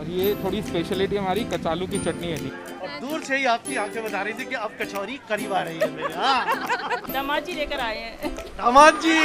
और ये थोड़ी स्पेशलिटी हमारी कचालू की चटनी है जी। और दूर से ही आपकी आंखें बता रही थी कि अब कचौरी करीब आ रही है मेरे। हाँ दामाद जी लेकर आए हैं। दामाद जी।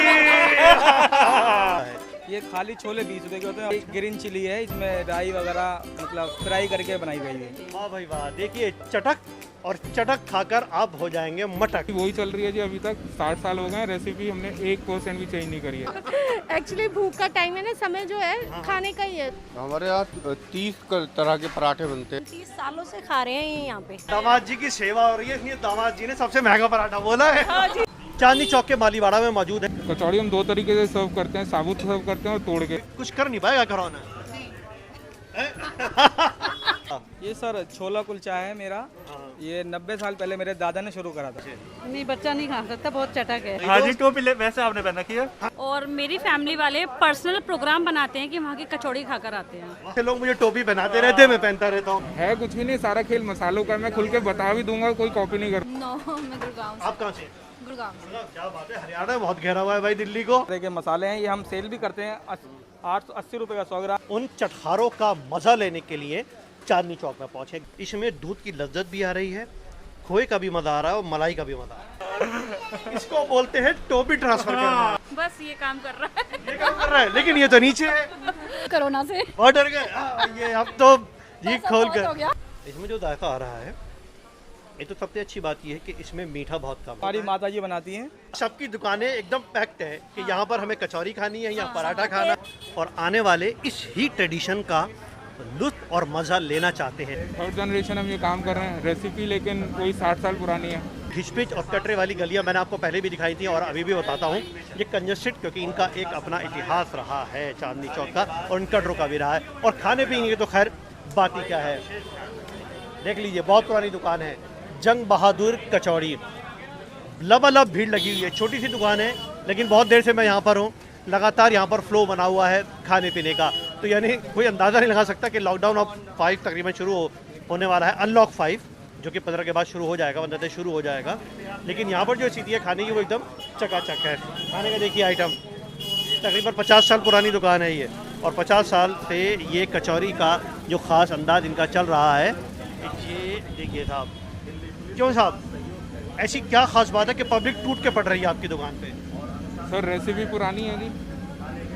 ये खाली छोले 20 रुपए के होते हैं। ग्रीन चिली है, इसमें राई वगैरह मतलब फ्राई करके बनाई गई है। वाह भाई वाह, देखिए चटक और चटक खाकर आप हो जाएंगे मटक। वही चल रही है जी अभी तक। 60 साल हो गए, रेसिपी हमने 1% भी चेंज नहीं करी है। एक्चुअली भूख का टाइम है ना, समय जो है खाने का ही है। हमारे यहाँ 30 तरह के पराठे बनते हैं। 30 सालों से खा रहे हैं यहाँ पे। दामाद जी की सेवा हो रही है, इसलिए दामाद जी ने सबसे महंगा पराठा बोला है। चांदनी चौक के मालीवाड़ा में मौजूद है। कचौड़ी हम 2 तरीके से सर्व करते हैं, साबुत सर्व करते हैं और तोड़ के। कुछ कर नहीं पाएगा कोरोना। ये सर छोला कुलचा है मेरा। ये 90 साल पहले मेरे दादा ने शुरू करा था। नहीं, बच्चा नहीं खा सकता, बहुत चटक है। हाँ जी, टोपी वैसे आपने पहन रखी है। और मेरी फैमिली वाले पर्सनल प्रोग्राम बनाते हैं कि वहाँ की कचौड़ी खाकर आते हैं। लोग मुझे टोपी पहनाते रहते हैं, मैं पहनता रहता हूँ। है कुछ भी नहीं, सारा खेल मसालों का। मैं खुल के बता भी दूंगा, कोई कॉपी नहीं कर। नो, मैं गुड़गांव आप कहाँ से? गुड़गांव। क्या बात है, हरियाणा में बहुत घेरा हुआ है भाई दिल्ली को। तरह के मसाले हैं, ये हम सेल भी करते हैं। 880 रुपए का 100 ग्राम। उन चटखारों का मजा लेने के लिए चांदनी चौक में पहुंचे। इसमें दूध की लज्जत भी आ रही है, खोए का भी मजा आ रहा है और मलाई का भी मजा आ रहा है। इसको बोलते हैं टोपी ट्रांसफर करना। बस ये काम कर रहा है। ये काम कर रहा है, लेकिन ये तो नीचे है। कोरोना से बहुत डर गए। ये अब तो जी खोल कर। इसमें जो जायका आ रहा है, ये तो सबसे अच्छी बात ये है कि इसमें मीठा बहुत कम हमारी है। माता जी बनाती हैं। सबकी दुकानें एकदम पैक्ड है कि यहाँ पर हमें कचौरी खानी है या पराठा खाना, और आने वाले इस ही ट्रेडिशन का लुत्फ और मजा लेना चाहते हैं। 3rd जनरेशन हम ये काम कर रहे हैं। रेसिपी लेकिन कोई 60 साल पुरानी है। घिचपिच और कटरे वाली गलियां मैंने आपको पहले भी दिखाई थी और अभी भी बताता हूँ। ये कंजस्टेड क्योंकि इनका एक अपना इतिहास रहा है चांदनी चौक का, और इन कटरों का भी रहा है। और खाने पीने की तो खैर बात ही क्या है। देख लीजिए, बहुत पुरानी दुकान है, जंग बहादुर कचौड़ी। लबालब भीड़ लगी हुई है। छोटी सी दुकान है, लेकिन बहुत देर से मैं यहाँ पर हूँ। लगातार यहाँ पर फ्लो बना हुआ है खाने पीने का। तो यानी कोई अंदाज़ा नहीं लगा सकता कि लॉकडाउन ऑफ 5 तकरीबन शुरू होने वाला है। अनलॉक 5 जो कि 15 के बाद शुरू हो जाएगा, 15 से शुरू हो जाएगा। लेकिन यहाँ पर जो स्थिति है खाने की, वो एकदम चकाचक है। खाने का देखिए आइटम, तकरीबन 50 साल पुरानी दुकान है ये, और 50 साल से ये कचौरी का जो ख़ास अंदाज इनका चल रहा है। ये देखिए साहब, क्यों साहब, ऐसी क्या खास बात है कि पब्लिक टूट के पड़ रही है आपकी दुकान पे? सर रेसिपी पुरानी है जी।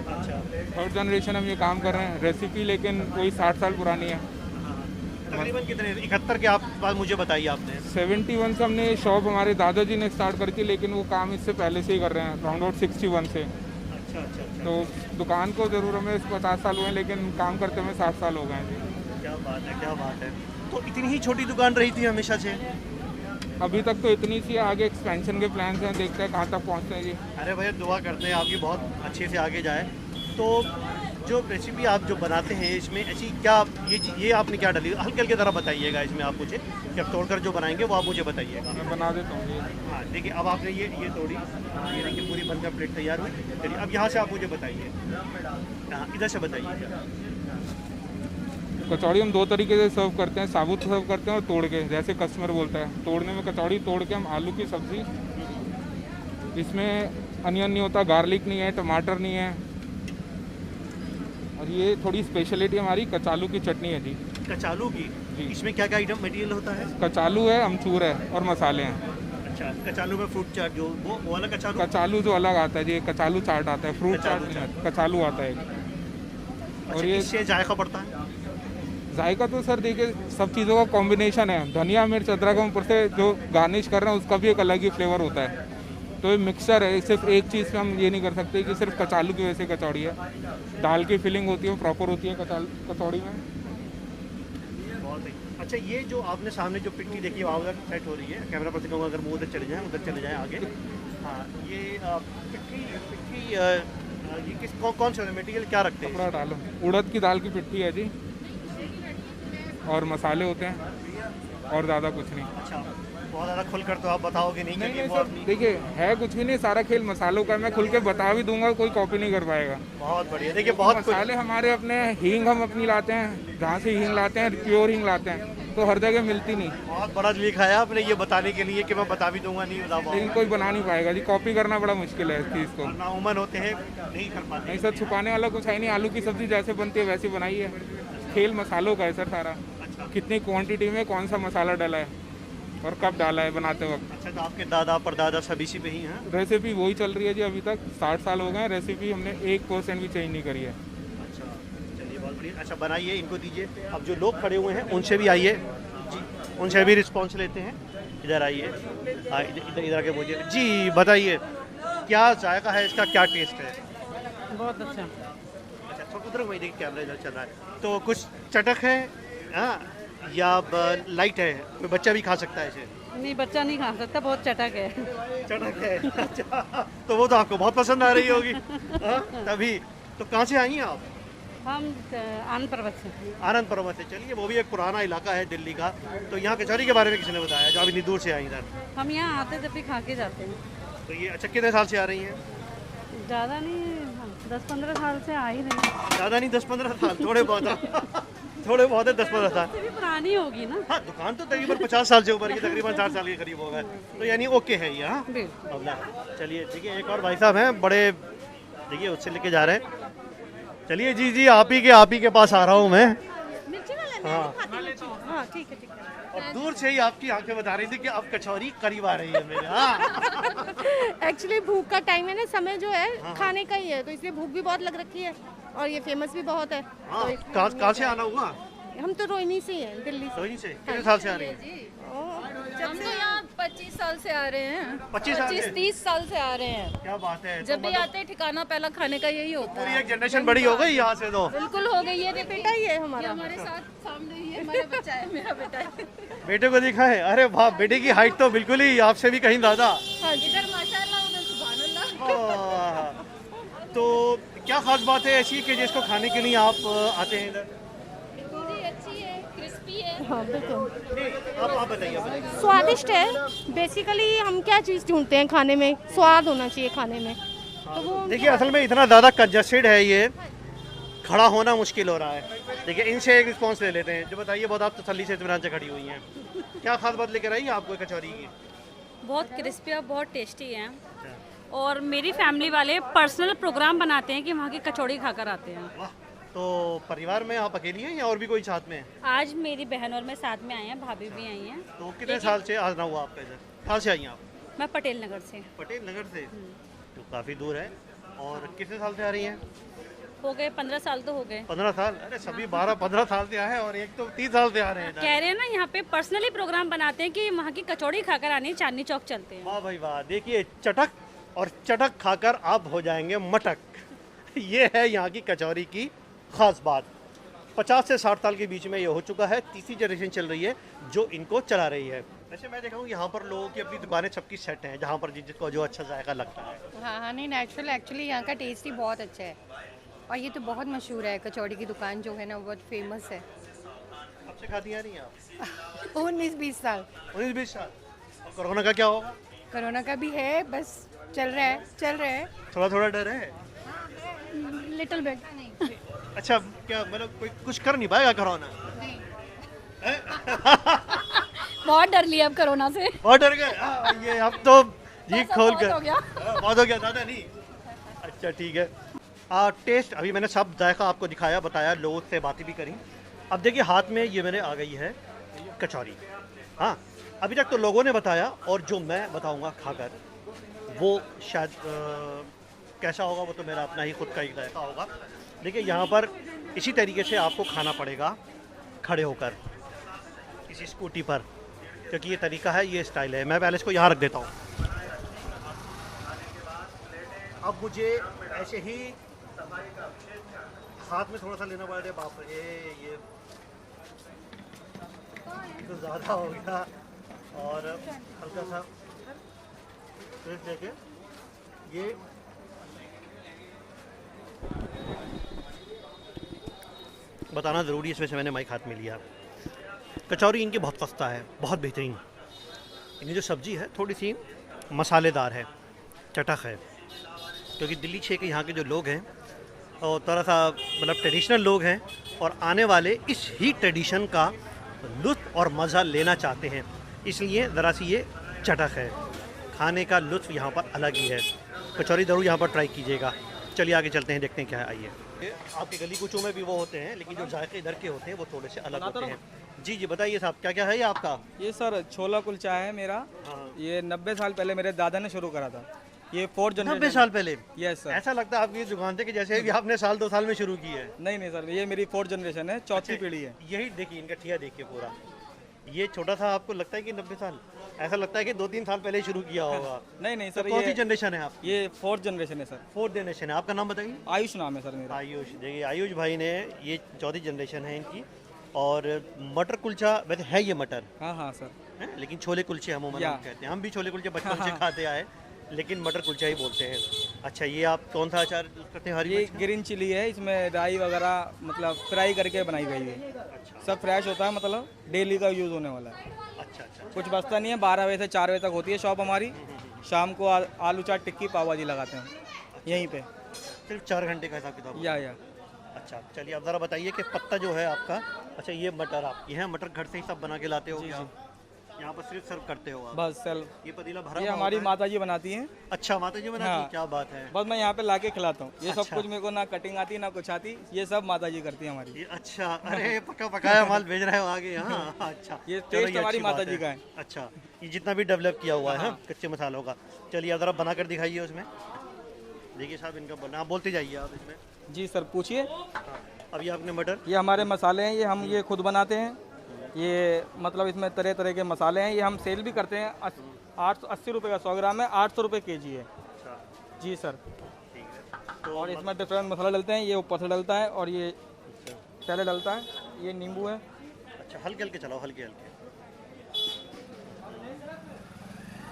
अच्छा, 3rd जनरेशन हम ये काम कर रहे हैं। रेसिपी लेकिन कोई 60 साल पुरानी है। तकरीबन कितने? 71 के आप बात मुझे बताइए आपने। 71 से हमने शॉप हमारे दादाजी ने स्टार्ट करके, लेकिन वो काम इससे पहले से ही कर रहे हैं, राउंड अबाउट 61 से। अच्छा अच्छा अच्छा, तो दुकान को ज़रूर हमें 50 साल हुए हैं, लेकिन काम करते हुए 60 साल हो गए हैं जी। क्या बात है, क्या बात है। तो इतनी ही छोटी दुकान रही थी हमेशा से? अभी तक तो इतनी सी है, आगे एक्सपेंशन के प्लान्स हैं, देखते हैं कहाँ तक पहुँचते हैं जी। अरे भैया, दुआ करते हैं आपकी बहुत अच्छे से आगे जाए। तो जो रेसिपी आप जो बनाते हैं, इसमें ऐसी क्या ये आपने क्या डाली? हल्के हल्के तरह बताइएगा इसमें आप मुझे, जब तोड़कर जो बनाएंगे वो आप मुझे बताइएगा। मैं बना देता हूँ जी। हाँ देखिए, अब आपने ये तोड़ी, ये देखिए पूरी बनकर प्लेट तैयार हुई। चलिए अब यहाँ से आप मुझे बताइए। हाँ, इधर से बताइए। कचौड़ी हम 2 तरीके से सर्व करते हैं, साबुत सर्व करते हैं और तोड़ के, जैसे कस्टमर बोलता है। तोड़ने में कचौड़ी तोड़ के हम आलू की सब्ज़ी, इसमें अनियन नहीं होता, गार्लिक नहीं है, टमाटर नहीं है। और ये थोड़ी स्पेशलिटी हमारी कचालू की चटनी है जी। कचालू की जी। इसमें क्या क्या आइटम मटेरियल होता है? कचालू है, अमचूर है और मसाले हैं। अच्छा, कचालू में फ्रूट चाट, जो वो वाला कचालू। कचालू जो अलग आता है जी, कचालू चाट आता है, फ्रूट चाट नहीं आता, कचालू आता है। अच्छा, और ये इससे जायका बढ़ता है? जायका तो सर देखिए सब चीज़ों का कॉम्बिनेशन है। धनिया मिर्च अदरक हम ऊपर से जो गार्निश कर रहे हैं, उसका भी एक अलग ही फ्लेवर होता है। तो ये मिक्सचर है, सिर्फ एक चीज़ पे हम ये नहीं कर सकते कि सिर्फ कचालू की वजह से कचौड़ी है। दाल की फीलिंग होती है, प्रॉपर होती है कचौड़ी में। बहुत ही अच्छा। ये जो आपने सामने जो पिट्ठी देखी है, वहाँ उधर सेट हो रही है। कैमरा पर से कहूँगा अगर मुँह उधर चले जाएँ, उधर चले जाएँ आगे। हाँ, ये पिट्ठी ये कौन से मटेरियल क्या रखते हैं? कपड़ा डालो, उड़द की दाल की पिट्ठी है जी, और मसाले होते हैं और ज़्यादा कुछ नहीं। अच्छा, बहुत ज़्यादा खुलकर तो आप बताओगे नहीं, नहीं क्योंकि वो सर अपनी। देखिए है कुछ भी नहीं, सारा खेल मसालों का। मैं खुल के बता भी दूंगा, कोई कॉपी नहीं कर पाएगा। बहुत बढ़िया। देखिए, बहुत कुछ। मसाले हमारे अपने, हींग हम अपनी लाते हैं, जहाँ से हींग लाते हैं प्योर हींग लाते हैं, तो हर जगह मिलती नहीं। बहुत बड़ा लिखा है आपने ये बताने के लिए कि मैं बता भी दूंगा, नहीं बता लेकिन पाऊंगा। कोई बना नहीं पाएगा जी, कॉपी करना बड़ा मुश्किल है इस चीज़ को। नाउमन होते हैं, नहीं कर पाते। नहीं सर, छुपाने वाला कुछ है नहीं। आलू की सब्ज़ी जैसे बनती है वैसे बनाई है। खेल मसालों का है सर सारा। कितनी क्वांटिटी में कौन सा मसाला डाला है और कब डाला है बनाते वक्त। अच्छा, तो आपके दादा परदादा सब इसी पे ही हैं? रेसिपी वही चल रही है जी, अभी तक 60 साल हो गए हैं, रेसिपी हमने 1% भी चेंज नहीं करी है। अच्छा, चलिए बहुत बढ़िया। अच्छा, बनाइए, इनको दीजिए। अब जो लोग खड़े हुए हैं उनसे भी आइए जी, उनसे भी रिस्पॉन्स लेते हैं। इधर आइए, हाँ इधर इधर आके बोलिए जी, बताइए क्या जायका है इसका, क्या टेस्ट है? बहुत अच्छा। अच्छा, थोड़ा उधर वही देखिए, कैमरा इधर चल रहा है। तो कुछ चटक है हाँ या लाइट है? कोई बच्चा भी खा सकता है इसे? नहीं, बच्चा नहीं खा सकता, बहुत चटक है। चटक है अच्छा, तो वो तो आपको बहुत पसंद आ रही होगी हाँ? तभी तो कहाँ से आई हैं आप? हम आनंद पर्वत से। आनंद पर्वत से। चलिए, वो भी एक पुराना इलाका है दिल्ली का। तो यहाँ कचौरी के बारे में किसी ने बताया जो अभी दूर से आई इधर? हम यहाँ आते जब भी खा के जाते हैं। तो ये अच्छा, कितने साल से आ रही हैं? ज़्यादा नहीं, 10-15 साल से आ ही रही हैं। ज़्यादा नहीं, 10-15 साल, थोड़े बहुत है थोड़े बहुत है 10-15 साल। भी पुरानी होगी ना। हाँ, दुकान तो तकरीबन 50 साल से ऊपर की, तकरीबन 60 साल के करीब होगा। तो यानी ओके है ये। हाँ, बिल्कुल। चलिए ठीक है। एक और भाई साहब हैं बड़े, देखिए उससे लेके जा रहे हैं। चलिए जी जी, आप ही के पास आ रहा हूँ मैं। हाँ, हाँ ठीक है, ठीक है। और दूर से ही आपकी आंखें बता रही थी कि अब कचौरी करीब आ रही है मेरे। हाँ, एक्चुअली भूख का टाइम है ना, समय जो है खाने का ही है, तो इसलिए भूख भी बहुत लग रखी है और ये फेमस भी बहुत है। हाँ, तो कहाँ से आना हुआ? हम तो रोहिणी से ही हैं, दिल्ली से। रोहिणी से। कितने साल से आ रही है? हम तो यहाँ 25 साल से आ रहे हैं। 25 साल से? 30 साल से आ रहे हैं। क्या बात है। जब भी आते हैं ठिकाना पहला खाने का यही होता पूरी है। एक जनरेशन बड़ी हो गई यहाँ से तो। बिल्कुल हो गई है। बेटा ही है ये हमारा। हमारे साथ सामने ही है, हमारा बच्चा है, मेरा बेटा है। बेटे को दिखा है? अरे वाह, बेटे की हाइट तो बिल्कुल ही आपसे भी कहीं ज्यादा। इधर माशाल्लाह, उधर सुभान अल्लाह। तो क्या खास बात है ऐसी कि जिसको खाने के लिए आप आते हैं इधर? पूरी अच्छी है, क्रिस्पी है। हाँ बिल्कुल, आप बताइए। स्वादिष्ट है। बेसिकली हम क्या चीज़ ढूंढते हैं खाने में, स्वाद होना चाहिए खाने में। तो वो देखिए, असल में इतना ज़्यादा कंजस्टेड है ये, खड़ा होना मुश्किल हो रहा है। देखिए, इनसे एक रिस्पॉन्स ले लेते हैं। जो बताइए, बहुत आप तसल्ली से इत्मीनान से खड़ी हुई हैं, क्या खास बात लेकर आई है आपको कचौरी की? बहुत क्रिस्पी और बहुत टेस्टी है। और मेरी फैमिली वाले पर्सनल प्रोग्राम बनाते हैं कि वहाँ की कचौड़ी खाकर आते हैं। वाह, तो परिवार में आप अकेली हैं या और भी कोई साथ में है? आज मेरी बहन और मैं साथ में आई हैं, भाभी भी आई हैं। तो कितने साल से आना हुआ आपका इधर? कहाँ से आई हैं आप? मैं पटेल नगर से। पटेल नगर से। तो काफ़ी दूर है। और कितने साल से आ रही हैं? हो गए 15 साल तो हो गए। 15 साल? अरे सभी 12-15 साल से आए और एक तो 30 साल से आ रहे हैं। कह रहे हैं ना, यहाँ पे पर्सनली प्रोग्राम बनाते हैं कि वहाँ की कचौड़ी खाकर आनी, चांदनी चौक चलते हैं। वाह भाई वाह, देखिए चटक, और चटक खाकर आप हो जाएंगे मटक। ये है यहाँ की कचौरी की खास बात। 50 से 60 साल के बीच में ये हो चुका है, तीसरी जनरेशन चल रही है जो इनको चला रही है। वैसे मैं देखा हूँ यहाँ पर लोगों की अपनी दुकानें सबकी सेट हैं, जहाँ पर जिसको जो अच्छा जायका लगता है। हाँ हाँ, नहीं नेचुरल, एक्चुअली यहाँ का टेस्ट ही बहुत अच्छा है और ये तो बहुत मशहूर है। कचौड़ी की दुकान जो है ना, बहुत फेमस है। कब से खाती आ रही हैं आप? 19-20 साल। 19-20 साल। और कोरोना का क्या होगा? कोरोना का भी है, बस चल रहा है। थोड़ा थोड़ा डर है? Little bit. अच्छा, क्या मतलब कोई कुछ कर नहीं पाएगा कोरोना? बहुत डर लिया अब कोरोना से। बहुत डर गए? ये अब तो जी खोल कर बहुत हो गया। बहुत हो गया, ज़्यादा नहीं। अच्छा ठीक है। टेस्ट अभी मैंने सब जायका आपको दिखाया, बताया, लोगों से बातें भी करी। अब देखिए, हाथ में ये मेरे आ गई है कचौरी। हाँ, अभी तक तो लोगों ने बताया, और जो मैं बताऊंगा खाकर वो शायद कैसा होगा वो तो मेरा अपना ही खुद का एक जायका होगा। देखिए, यहाँ पर इसी तरीके से आपको खाना पड़ेगा खड़े होकर, किसी स्कूटी पर, क्योंकि ये तरीका है, ये स्टाइल है। मैं पहले इसको यहाँ रख देता हूँ। अब मुझे ऐसे ही हाथ में थोड़ा सा लेना पड़ेगा। बाप रे, ये तो ज़्यादा हो गया। और हल्का सा प्लेट लेके ये बताना ज़रूरी है, इसमें से मैंने माइक हाथ में लिया। कचौरी इनकी बहुत सस्ता है, बहुत बेहतरीन। इनकी जो सब्ज़ी है थोड़ी सी मसालेदार है, चटक है, क्योंकि दिल्ली छः के यहाँ के जो लोग हैं और थोड़ा सा मतलब ट्रेडिशनल लोग हैं, और आने वाले इस ही ट्रेडिशन का लुत्फ़ और मज़ा लेना चाहते हैं, इसलिए ज़रा सी ये चटक है। खाने का लुत्फ़ यहाँ पर अलग ही है। कचौरी ज़रूर यहाँ पर ट्राई कीजिएगा। चलिए आगे चलते हैं, देखते हैं क्या है। आइए। आपके गली कुचों में भी वो होते हैं, लेकिन जो जायके इधर के होते हैं वो थोड़े से अलग होते हैं। जी जी बताइए साहब, क्या क्या है ये आपका? ये सर छोला कुलचा है मेरा। हाँ। ये 90 साल पहले मेरे दादा ने शुरू करा था। ये 4th 90 जनरेशन। साल पहले? Yes sir. ऐसा लगता है आपकी ये दुकान थे कि जैसे भी आपने साल 2 साल में शुरू की है। नहीं नहीं सर, ये मेरी 4th जनरेशन है, चौथी पीढ़ी है। यही देखिए इनका ठिया देखिए पूरा, ये छोटा सा आपको लगता है कि 90 साल, ऐसा लगता है कि 2-3 साल पहले शुरू किया होगा। नहीं नहीं तो सर, कौन सी ये जनरेशन है आप? ये 4th जनरेशन है सर। 4th जनरेशन है। आपका नाम बताइए। आयुष नाम है सर मेरा। आयुष, देखिए आयुष भाई ने, ये 4th जनरेशन है इनकी। और मटर कुलचा वैसे है ये मटर हाँ हाँ सर। है, लेकिन छोले कुलचे हम या। कहते हैं। हम भी छोले कुलचे बचपन से हाँ। खाते आए, लेकिन मटर कुलचा ही बोलते हैं। अच्छा, ये आप कौन सा अचार यूज़ करते हैं? हरी ये मिर्च का? ग्रीन चिली है, इसमें राई वगैरह मतलब फ्राई करके बनाई गई है। सब फ्रेश होता है, मतलब डेली का यूज़ होने वाला है। अच्छा अच्छा। कुछ बचता नहीं है। 12 बजे से 4 बजे तक होती है शॉप हमारी। शाम को आलू चाट टिक्की पाव भाजी लगाते हैं यहीं पे। सिर्फ 4 घंटे का हिसाब किताब? या अच्छा, चलिए आप ज़रा बताइए कि पत्ता जो है आपका, अच्छा ये मटर आपकी है, मटर घर से ही सब बना के लाते हो क्या आप? यहाँ पर सिर्फ सर्व करते हो आप? बस सेल। ये पतीला भरा ये हुआ हमारी होता है? माता जी बनाती हैं। अच्छा, माता जी बनाती हैं? हाँ। क्या बात है। बस मैं यहाँ पे लाके खिलाता हूँ। ये सब अच्छा। कुछ मेरे को ना कटिंग आती ना कुछ आती, ये सब माता जी करती है हमारी। ये अच्छा, अरे पक्का पकाया माल भेज रहे हो आगे। हाँ अच्छा, ये चलो, टेस्ट हमारी अच्छी माता बात जी का है। अच्छा, ये जितना भी डेवलप किया हुआ है हाँ। कच्चे मसालों का। चलिए आप ज़रा बना कर दिखाइए उसमें। देखिए साहब इनका बना, आप बोलते जाइए आप इसमें। जी सर पूछिए। अभी आपने मटर, ये हमारे मसाले हैं, ये हम ये खुद बनाते हैं। ये मतलब इसमें तरह तरह के मसाले हैं। ये हम सेल भी करते हैं। 80 रुपये का 100 ग्राम है, 800 रुपये kg है। जी सर। ठीक है। तो और इसमें डिफरेंट मसाला डलते हैं। ये ऊपर से डलता है और ये पहले डलता है। ये नींबू है। अच्छा, हल्के हल्के चलाओ, हल्के हल्के।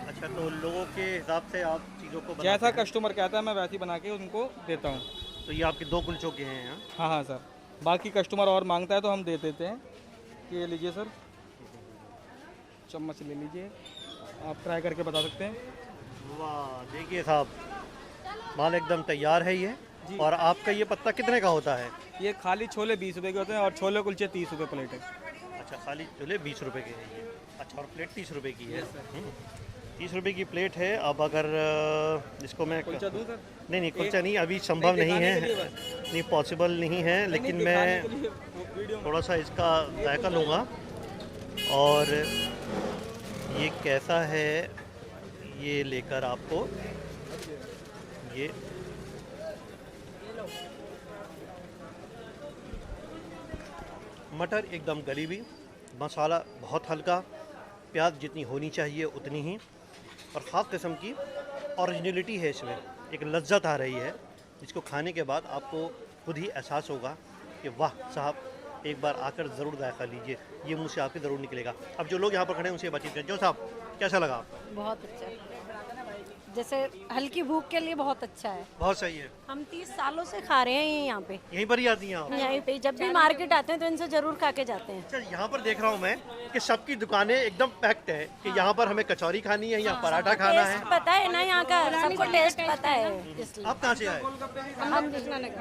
अच्छा, तो लोगों के हिसाब से आप चीज़ों को बनाते जैसा हैं। कस्टमर कहता है मैं वैसे ही बना के उनको देता हूँ। तो ये आपके 2 कुलचों के हैं? हाँ। हाँ हाँ सर, बाकी कस्टमर और मांगता है तो हम दे देते हैं। ये लीजिए सर, चम्मच ले लीजिए, आप ट्राई करके बता सकते हैं। वाह, देखिए साहब माल एकदम तैयार है ये। जी। और आपका ये पत्ता कितने का होता है? ये खाली छोले 20 रुपये के होते हैं और छोले कुलचे 30 रुपये प्लेट है। अच्छा, खाली चूल्हे 20 रुपए के है ये। अच्छा, और प्लेट 30 रुपए की है? Yes, sir. 30 रुपए की प्लेट है। अब अगर इसको मैं कुलचा दूँ सर? नहीं कुलचा नहीं, अभी संभव नहीं दिखाने है, के लिए बस। नहीं पॉसिबल नहीं है, लेकिन नहीं, दिखाने के मैं लिए वो वीडियो में। थोड़ा सा इसका जायका लूँगा। और ये कैसा है ये लेकर आपको, ये मटर एकदम गली हुई, मसाला बहुत हल्का, प्याज जितनी होनी चाहिए उतनी ही, और ख़ास किस्म की ओरिजिनलिटी है इसमें। एक लज्जत आ रही है जिसको खाने के बाद आपको खुद ही एहसास होगा कि वाह साहब, एक बार आकर ज़रूर जायका लीजिए, ये मुँह से आपके ज़रूर निकलेगा। अब जो लोग यहाँ पर खड़े हैं उनसे बातचीत करें। जो साहब, कैसा लगा आपको? बहुत अच्छा, जैसे हल्की भूख के लिए बहुत अच्छा है। बहुत सही है। हम 30 सालों से खा रहे हैं यहाँ पे। यहीं पर ही आती हैं आप? यहीं पे जब भी मार्केट आते हैं तो इनसे जरूर खा के जाते हैं। अच्छा, यहाँ पर देख रहा हूँ मैं कि सबकी दुकानें एकदम पैक्ड है कि यहाँ पर हमें कचौरी खानी है या पराठा खाना है। टेस्ट पता है ना यहाँ का, सबको टेस्ट पता है इसलिए। आप कहाँ से आए? हम कृष्णा नगर।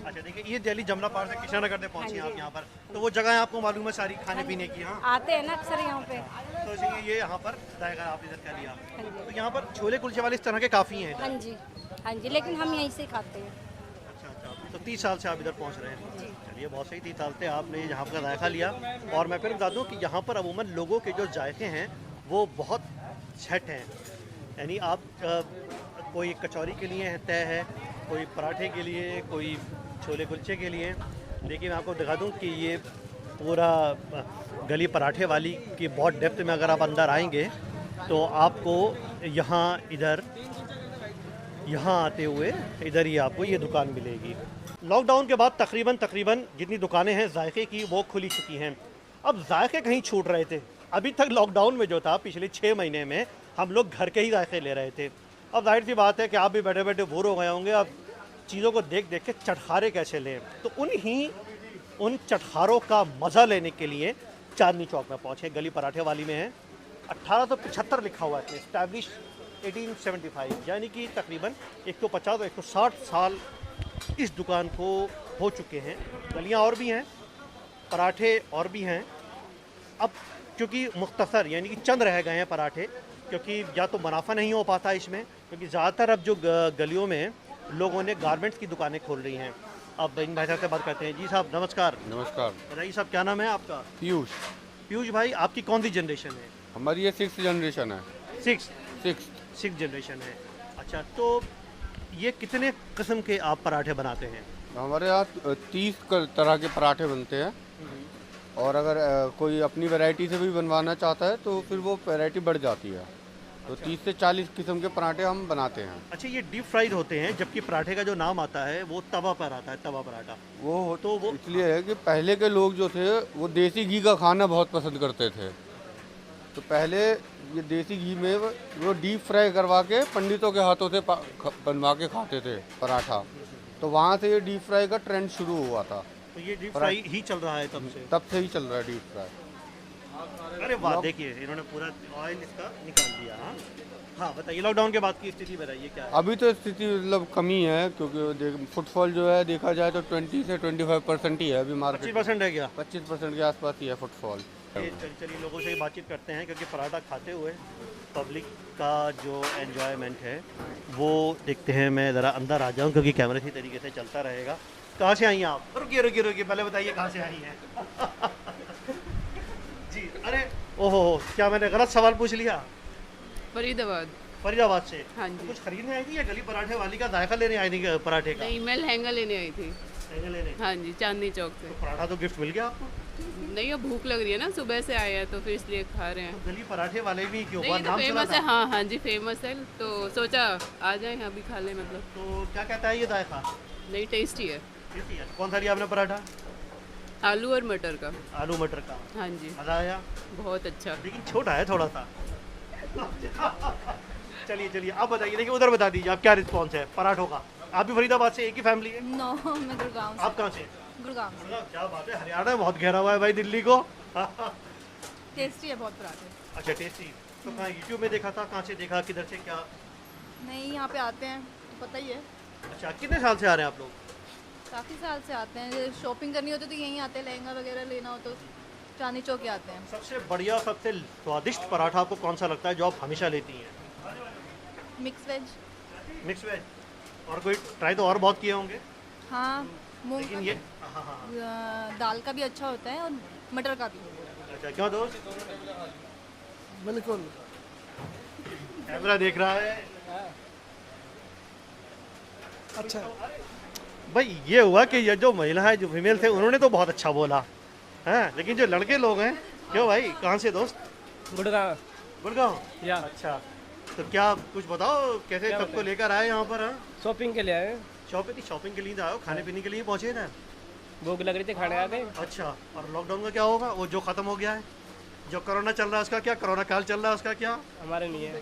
अच्छा, देखिए ये दिल्ली जमुना पार से कृष्णा नगर से पहुँचे आप यहाँ पर, तो वो जगह आपको मालूम है सारी खाने पीने की? हाँ, आते हैं ना अक्सर यहाँ पे। तो इसलिए ये यहाँ पर जाएगा, आप इधर का लिया। तो यहाँ पर छोले कुलचे वाले इस तरह के काफ़ी हैं इधर। हाँ जी, लेकिन हम यहीं से खाते हैं। अच्छा अच्छा, तो 30 साल से आप इधर पहुँच रहे हैं। चलिए बहुत सही, 30 साल से आपने यहाँ का जायका लिया। और मैं फिर बता दूँ कि यहाँ पर अमूमन लोगों के जो जायके हैं वो बहुत सेट हैं। यानी आप कोई कचौरी के लिए तय है, कोई पराठे के लिए, कोई छोले कुलचे के लिए। लेकिन मैं आपको दिखा दूँ कि ये पूरा गली पराठे वाली की बहुत डेप्थ में अगर आप अंदर आएंगे तो आपको यहाँ आते हुए इधर ही आपको ये दुकान मिलेगी। लॉकडाउन के बाद तकरीबन जितनी दुकानें हैं जायके की वो खुली चुकी हैं। अब जायके कहीं छूट रहे थे। अभी तक लॉकडाउन में जो था पिछले 6 महीने में हम लोग घर के ही जायके ले रहे थे। अब जाहिर सी बात है कि आप भी बैठे बैठे बोर हो गए होंगे, अब चीज़ों को देख देख के चटखारे कैसे लें। तो उन चटखारों का मज़ा लेने के लिए चांदनी चौक में पहुँचे। गली पराठे वाली में है, 1875 लिखा हुआ है, इस्टेब्लिश 1875, यानी कि तकरीबन 150 और 160 साल इस दुकान को हो चुके हैं। गलियाँ और भी हैं, पराठे और भी हैं। अब क्योंकि मुख्तसर यानी कि चंद रह गए हैं पराठे, क्योंकि या तो मुनाफा नहीं हो पाता इसमें, क्योंकि ज़्यादातर अब जो गलियों में लोगों ने गारमेंट्स की दुकानें खोल रही हैं। अब इन भाई साहब से बात करते हैं। जी साहब नमस्कार। नमस्कार। बताइए साहब क्या नाम है आपका? पीयूष। पीयूष भाई आपकी कौन सी जनरेशन है? हमारी ये 6th जनरेशन है। सिक्स जनरेशन है। अच्छा, तो ये कितने किस्म के आप पराठे बनाते हैं? हमारे यहाँ 30 तरह के पराठे बनते हैं, और अगर कोई अपनी वैरायटी से भी बनवाना चाहता है तो फिर वो वैरायटी बढ़ जाती है। तो 30 से 40 किस्म के पराठे हम बनाते हैं। अच्छा, ये डीप फ्राइड होते हैं, जबकि पराठे का जो नाम आता है वो तवा पर आता है, तवा पराठा। वो इसलिए है कि पहले के लोग जो थे वो देसी घी का खाना बहुत पसंद करते थे। तो पहले ये देसी घी में वो डीप फ्राई करवा के पंडितों के हाथों से बनवा के खाते थे पराठा। तो वहाँ से ये डीप फ्राई का ट्रेंड शुरू हुआ था। तो ये डीप फ्राई ही चल रहा है तब से ही चल रहा है डीप फ्राई। अरे वाह, देखिए इन्होंने पूरा ऑयल इसका निकाल दिया। हाँ बताइए, लॉकडाउन के बाद की स्थिति बताइए क्या है? अभी तो स्थिति मतलब कमी है, क्योंकि फुटफॉल जो है देखा जाए तो 20 से 25% ही है अभी मार्केट। 25% है क्या? 25% के आसपास ही है फुटफॉल। चलिए लोगों से बातचीत करते हैं, क्योंकि पराठा खाते हुए पब्लिक का जो एंजॉयमेंट है वो देखते हैं। मैं ज़रा अंदर आ जाऊं क्योंकि कैमरा इसी तरीके से चलता रहेगा। कहाँ से आई हैं आप? रुकिए पहले बताइए कहाँ से आई हैं? जी, अरे ओहो, क्या मैंने गलत सवाल पूछ लिया? फरीदाबाद से। हाँ जी। कुछ खरीदने आई थी या गली पराठे वाली का जायका लेने आई थी पराठे का? नहीं, मैं लहंगा लेने आई थी। लहंगा लेने? हाँ जी, चांदनी चौक से। तो पराठा तो गिफ्ट मिल गया आपको? नहीं, अब भूख लग रही है ना, सुबह से आए हैं तो फिर इसलिए खा रहे हैं। तो गली पराठे वाले भी क्यों? नहीं, ये तो नाम सुना फेमस था। है। हाँ हाँ जी, फेमस है, तो सोचा आ जाए यहाँ भी खा लें। मतलब तो क्या कहता है ये जायका? नहीं, टेस्टी है। टेस्टी है। कौन सा लिया आपने पराठा? आलू और मटर का। आलू मटर का। हाँ जी, मजा आया? बहुत अच्छा। लेकिन छोटा है थोड़ा सा। चलिए अब बताइए, देखिए उधर बता दीजिए आप क्या रिस्पॉन्स है पराठों का। आप भी फरीदाबाद से, एक ही फैमिली है? नो, मैं गुड़गांव आप कहाँ से? गुड़गांव क्या बात है, हरियाणा बहुत घेरा हुआ है भाई दिल्ली को। टेस्टी है बहुत पराठे। अच्छा, टेस्टी। तो कहाँ यूट्यूब में देखा था? कहाँ से देखा, किधर से, क्या? नहीं, यहाँ पे आते हैं तो पता ही है। अच्छा, कितने साल से आ रहे हैं आप लोग? काफ़ी साल से आते हैं। शॉपिंग करनी होती तो यहीं आते हैं, लहंगा वगैरह लेना हो तो चांदनी चौक ही आते हैं। सबसे बढ़िया, सबसे स्वादिष्ट पराठा आपको कौन सा लगता है जो आप हमेशा लेती हैं? Mix veg. Mix veg. और कोई ट्राई तो और बहुत किए होंगे? हाँ, मूंग लेकिन का ये हाँ। दाल का भी अच्छा होता है और मटर का भी। अच्छा, क्यों दोस्त? बिल्कुल। कैमरा देख रहा है। अच्छा भाई ये हुआ कि ये जो महिला है, जो फीमेल थे, उन्होंने तो बहुत अच्छा बोला है, लेकिन जो लड़के लोग हैं, क्यों भाई, कहाँ से दोस्त? गुड़गांव या? अच्छा, तो क्या कुछ बताओ, कैसे सबको लेकर आए यहाँ पर? शॉपिंग के लिए आए। शॉपिंग के लिए आए हो, खाने पीने के लिए पहुँचे ना? भूख लग रही थी, खाने आ गए। अच्छा, और लॉकडाउन का क्या होगा? वो जो खत्म हो गया है, जो कोरोना चल रहा है उसका क्या, कोरोना काल चल रहा है उसका क्या? हमारे नहीं है।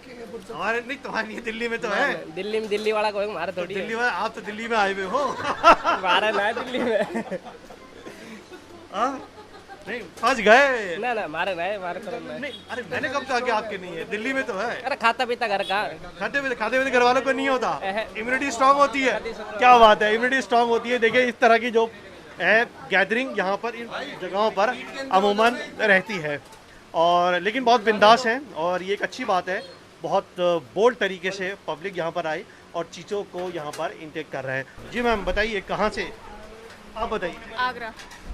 हमारे नहीं, तुम्हारे नहीं, दिल्ली में तो है। दिल्ली वाला कोई हमारा थोड़ी दिल्ली में, आप तो दिल्ली में आए हुए हो। हमारा ना है दिल्ली में। नहीं, फंस गए ना हमारे ना है, हमारे कोरोना है। नहीं, अरे मैंने कब कहा कि आपके नहीं है? दिल्ली में तो है। अरे खाता पीता घर का। खाते पीते घर वालों को नहीं होता। इम्यूनिटी स्ट्रांग होती है। क्या बात है, इम्यूनिटी स्ट्रांग होती है। देखिए इस तरह की जो है गैदरिंग यहाँ पर इन जगहों पर अमूमन रहती है, और लेकिन बहुत बिंदास हैं, और ये एक अच्छी बात है। बहुत बोल्ड तरीके से पब्लिक यहाँ पर आई और चीज़ों को यहाँ पर इंटेक कर रहे हैं। जी मैम बताइए, कहाँ से आप? बताइए।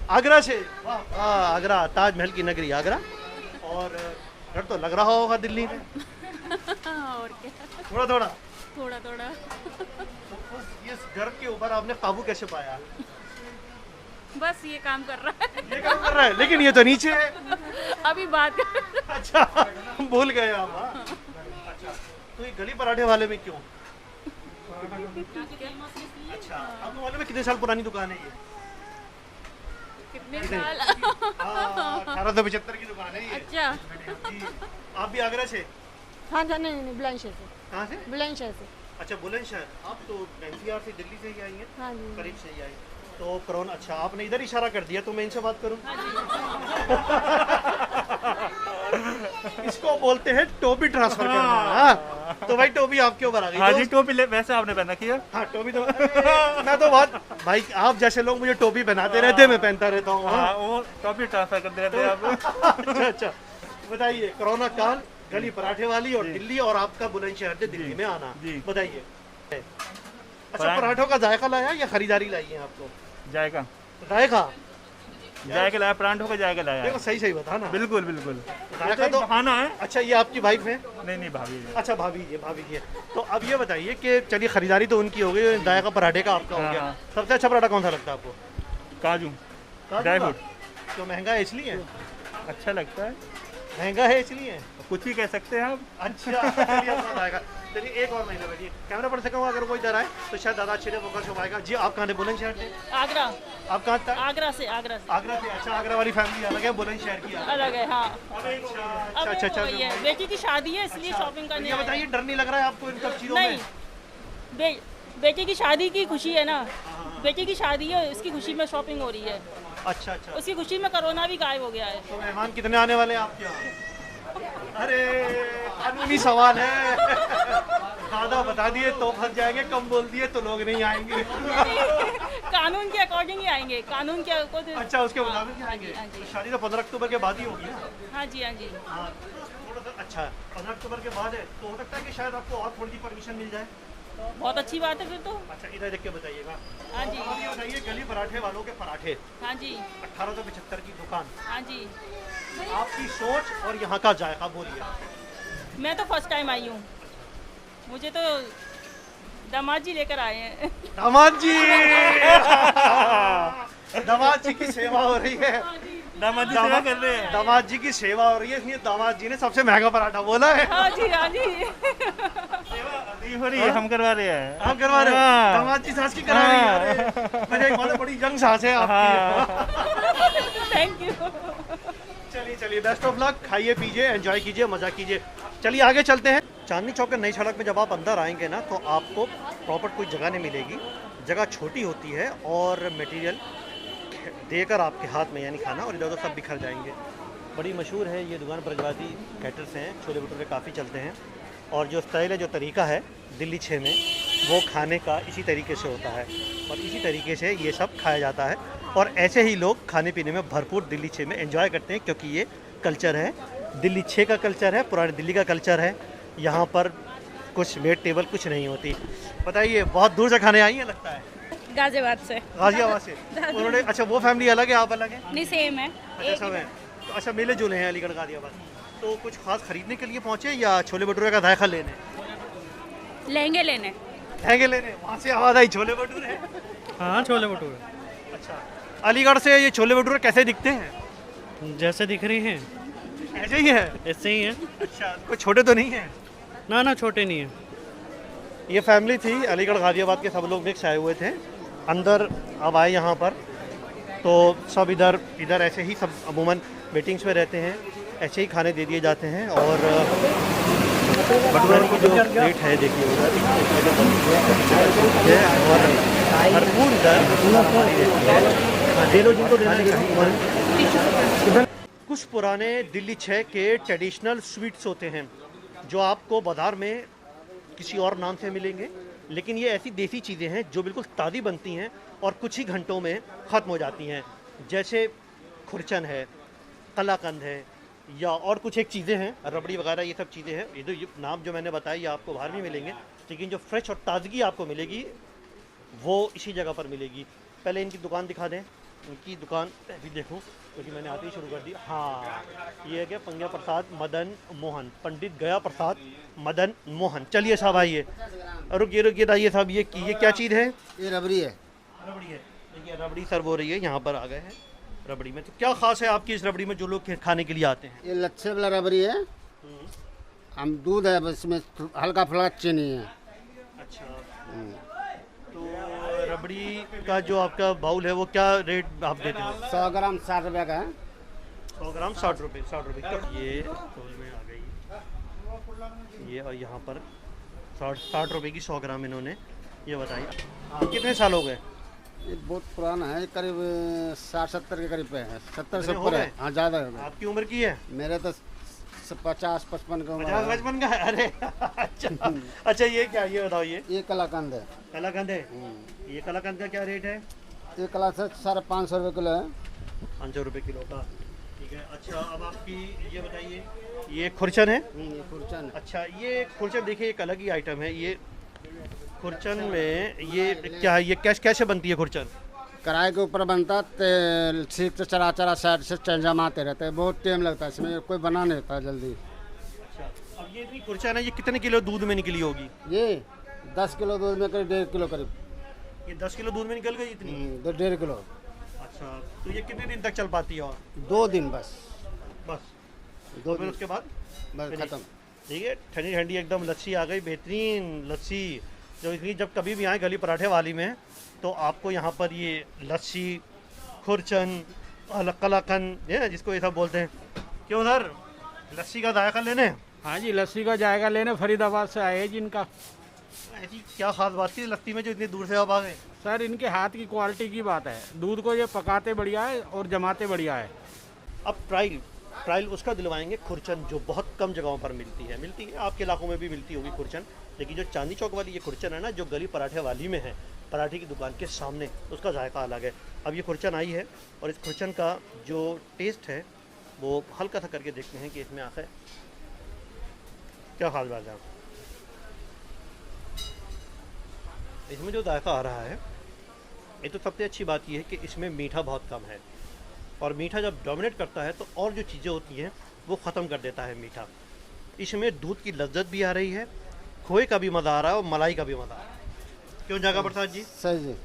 आगरा से? वाह, आगरा, ताजमहल की नगरी आगरा। और डर तो लग रहा होगा दिल्ली में? और क्या, थोड़ा। इस गर्व के ऊपर आपने काबू कैसे पाया? बस ये काम कर रहा है। ये काम कर रहा है, लेकिन ये तो नीचे है। अभी बात कर। अच्छा, भूल गए आप। हाँ। अच्छा, तो ये गली पराठे वाले में क्यों? अच्छा, आपको मालूम है कितने साल पुरानी दुकान है ये? कितने साल? 1875 की दुकान है ये। अच्छा, जी, आप भी आगरा से? हाँ नहीं, बुलंदशहर से। कहाँ से? बुलंदशहर से। अच्छा, बुलंदशहर। आप तो एनसीआर से, दिल्ली से ही आई हैं? हाँ जी। करीब से ही आई। तो कोरोना, अच्छा आपने इधर इशारा कर दिया, तो मैं इनसे बात करूं? इसको बोलते हैं टोपी ट्रांसफर करना। हाँ। तो भाई टोपी आपके ऊपर आ गई। हाँ जी, टोपी वैसे आपने पहन रखी है। हाँ, टोपी तो मैं तो बहुत भाई, आप जैसे लोग मुझे टोपी पहनाते रहते, मैं पहनता रहता हूँ। हाँ, वो टोपी ट्रांसफर करते रहते हैं आप। अच्छा, बताइए, कोरोना काल, गली पराठे वाली और दिल्ली, और आपका बुलंदशहर से दिल्ली में आना, बताइए। अच्छा, पराठों का जायका लाया या खरीदारी लाई है आपको? जायका जायका जायका लाया, परांठों का जायका लाया। देखो सही बता ना। बिल्कुल बिल्कुल, जायका तो खाना है। अच्छा, ये आपकी वाइफ है? नहीं भाभी है। अच्छा, भाभी की है। तो अब ये बताइए कि चलिए खरीदारी तो उनकी हो गई, जायका पराठे का आपका हो गया। सबसे अच्छा पराठा कौन सा लगता है आपको? काजू ड्राई फ्रूट। तो महंगा है इसलिए? अच्छा लगता है। महंगा है इसलिए? कुछ ही कह सकते हैं आप। अच्छा, चलिए एक और महीने बैठिए, कैमरा पर से कहूँ अगर वो इधर आए तो शायद ज़्यादा अच्छे से फोकस हो पाएगा। जी, आप कहाँ थे? बुलंदशहर से? आगरा। आप कहाँ था? आगरा से। आगरा से। अच्छा, आगरा वाली फैमिली अलग है, बुलंदशहर की अलग है। हाँ। अच्छा, बेटी की शादी है इसलिए शॉपिंग करने। ये बताइए, डर नहीं लग रहा है आपको इन सब चीज़ों में? नहीं, बेटी की शादी की खुशी है ना, बेटी की शादी है, इसकी खुशी में शॉपिंग हो रही है। अच्छा, उसकी खुशी में कोरोना भी गायब हो गया है। तो मेहमान कितने आने वाले हैं आपके यहाँ? अरे, कानूनी सवाल है। ज़्यादा बता दिए तो फंस जाएंगे, कम बोल दिए तो लोग नहीं आएंगे। कानून के अकॉर्डिंग ही आएंगे, कानून के अच्छा, उसके मुताबिक आएंगे। शादी तो 15 अक्टूबर के बाद ही होगी ना? हाँ जी। अच्छा, 15 अक्टूबर के बाद है, तो हो सकता है कि शायद आपको और थोड़ी सी परमिशन मिल जाए। बहुत अच्छी बात है फिर तो। अच्छा, इधर देख के बताइएगा। हाँ जी। अब ये बताइए, गली पराठे वालों के पराठे। हाँ जी। 1875 की दुकान। हाँ जी। आपकी सोच और यहाँ का जायका बोलिए। मैं तो फर्स्ट टाइम आई हूँ, मुझे तो दामाद जी लेकर आए हैं। दामाद जी दामाद जी की सेवा हो रही है। दामाद जी सेवा कर रहे हैं। दामाद जी की सेवा हो रही है, इसलिए दामाद जी ने सबसे महंगा पराठा बोला है। हाँ जी। हो रही है, हम करवा रहे हैं। हम करवा रहे हैं। दामाद जी सांस की करा रही है। मेरे एक बहुत बड़ी जंग सांस है आपकी। Thank you. चलिए बेस्ट ऑफ लक, खाइए पीजिए, एंजॉय कीजिए, मजा कीजिए। चलिए आगे चलते हैं। चांदनी चौक के नई सड़क में जब आप अंदर आएंगे ना, तो आपको प्रॉपर कोई जगह नहीं मिलेगी। जगह छोटी होती है और मटेरियल देकर आपके हाथ में, यानी खाना, और इधर उधर सब बिखर जाएंगे। बड़ी मशहूर है ये दुकान, प्रगति कैटर्स हैं, छोले भटूरे काफ़ी चलते हैं। और जो स्टाइल है, जो तरीका है दिल्ली 6 में, वो खाने का इसी तरीके से होता है और इसी तरीके से ये सब खाया जाता है। और ऐसे ही लोग खाने पीने में भरपूर दिल्ली 6 में एंजॉय करते हैं, क्योंकि ये कल्चर है, दिल्ली 6 का कल्चर है, पुरानी दिल्ली का कल्चर है। यहाँ पर कुछ वेट टेबल कुछ नहीं होती। बताइए, बहुत दूर से खाने आई हैं लगता है? गाजियाबाद से। गाजियाबाद से। उन्होंने, अच्छा, वो फैमिली अलग है, आप अलग हैं? नहीं, सेम है। अच्छा, सब है। तो अच्छा, मिले जुले हैं अलीगढ़ गाजियाबाद। तो कुछ खास खरीदने के लिए पहुँचे या छोले भटूरे का जायका लेने? लहंगे लेने। वहाँ से आवाज़ आई छोले भटूरे। हाँ, छोले भटूरे। अच्छा, अलीगढ़ से ये छोले भटूरे कैसे दिखते हैं? जैसे दिख रही हैं ऐसे ही है? ऐसे ही है। अच्छा, कोई छोटे तो नहीं है? ना, छोटे नहीं है। ये फैमिली थी, अलीगढ़ गाजियाबाद के सब लोग मिक्स आए हुए थे। अंदर अब आए यहाँ पर, तो सब इधर ऐसे ही सब अमूमन मीटिंग्स में रहते हैं, ऐसे ही खाने दे दिए जाते हैं। और भटूरे की जो रेट है देखिए उधर, और भरपूर इधर कुछ पुराने दिल्ली 6 के ट्रेडिशनल स्वीट्स होते हैं जो आपको बाज़ार में किसी और नाम से मिलेंगे, लेकिन ये ऐसी देसी चीज़ें हैं जो बिल्कुल ताज़ी बनती हैं और कुछ ही घंटों में ख़त्म हो जाती हैं। जैसे खुरचन है, कलाकंद है, या और कुछ एक चीज़ें हैं, रबड़ी वगैरह, ये सब चीज़ें हैं। ये नाम जो मैंने बताया ये आपको बाहर भी मिलेंगे, लेकिन जो फ्रेश और ताज़गी आपको मिलेगी वो इसी जगह पर मिलेगी। पहले इनकी दुकान दिखा दें। इनकी दुकान अभी देखूँ, क्योंकि मैंने आते ही शुरू कर दी। हाँ, ये है क्या, पंग्या प्रसाद मदन मोहन, पंडित गया प्रसाद मदन मोहन। चलिए साहब आइए, रुकिए दाइए साहब, ये क्या चीज़ है? ये रबड़ी है। रबड़ी है, देखिए रबड़ी सर्व हो रही है, यहाँ पर आ गए हैं रबड़ी में। तो क्या खास है आपकी इस रबड़ी में जो लोग खाने के लिए आते हैं? ये लच्छे वाला रबड़ी है, हम दूध है, बस इसमें हल्का फुल्का चीनी है। अच्छा, तो रबड़ी का जो आपका बाउल है वो क्या रेट आप देते हैं? 100 ग्राम 60 रुपये का है। 100 ग्राम 60 रुपये। ये तौल में आ गई ये, और यहाँ पर 60 रुपये की 100 ग्राम इन्होंने। ये बताइए कितने साल हो गए? ये बहुत पुराना है, करीब 60-70 के करीब पे है, 70 से ऊपर है। हाँ, ज़्यादा हो गया। आपकी उम्र की है? मेरे तो 50-55 का उम्र। 50-55 का है? अरे अच्छा, ये क्या, ये बताओ। ये कलाकंद है। कलाकंद है। ये कलाकंद का क्या रेट है? ये कलाकंद 550 रुपये किलो है। 500 रुपये किलो का, ठीक है। अच्छा, अब आपकी ये बताइए, ये खुरचन है? ये खुरचन। अच्छा, ये खुरचन देखिए एक अलग ही आइटम है। ये खुरचन में ये क्या है, ये कैसे बनती है खुरचन? कढ़ाई के ऊपर बनता, तेल सीख से चला चला साइड से चमचमाते रहते हैं, बहुत टाइम लगता है इसमें, कोई बना नहीं देता जल्दी। अब ये इतनी खुरचन है, ये कितने किलो दूध में निकली होगी? ये 10 किलो दूध में करीब 1.5 किलो करीब। ये 10 किलो दूध में निकल गई इतनी? 1.5 किलो। अच्छा, तो ये कितने दिन तक चल पाती है? और 2 दिन बस। 2 दिन उसके बाद बस खत्म। देखिए ठंडी ठंडी एकदम लस्सी आ गई, बेहतरीन लस्सी। जो इसलिए जब कभी भी आए गली पराठे वाली में तो आपको यहाँ पर ये लस्सी, खुरचन, कलाकंद है जिसको ये सब बोलते हैं। क्यों सर, लस्सी का जायका लेने? हाँ जी, लस्सी का जायका लेने फरीदाबाद से आए जिनका। ऐसी क्या खास बात थी लस्सी में जो इतनी दूर से आप आ गए? सर इनके हाथ की क्वालिटी की बात है, दूध को ये पकाते बढ़िया है और जमाते बढ़िया है। अब ट्रायल उसका दिलवाएंगे खुरचन, जो बहुत कम जगहों पर मिलती है आपके इलाकों में भी मिलती होगी खुरचन, लेकिन जो चांदनी चौक वाली ये खुरचन है ना, जो गली पराठे वाली में है, पराठे की दुकान के सामने, उसका जायका अलग है। अब ये खुरचन आई है और इस खुरचन का जो टेस्ट है वो हल्का सा करके देखते हैं कि इसमें आखिर क्या खास बात है। इसमें जो जायका आ रहा है, ये तो सबसे अच्छी बात यह है कि इसमें मीठा बहुत कम है, और मीठा जब डोमिनेट करता है तो और जो चीज़ें होती हैं वो ख़त्म कर देता है मीठा। इसमें दूध की लज्जत भी आ रही है, खोए का भी मज़ा आ रहा है और मलाई का भी मज़ा आ रहा है। क्यों जागा प्रसाद जी? सही जी।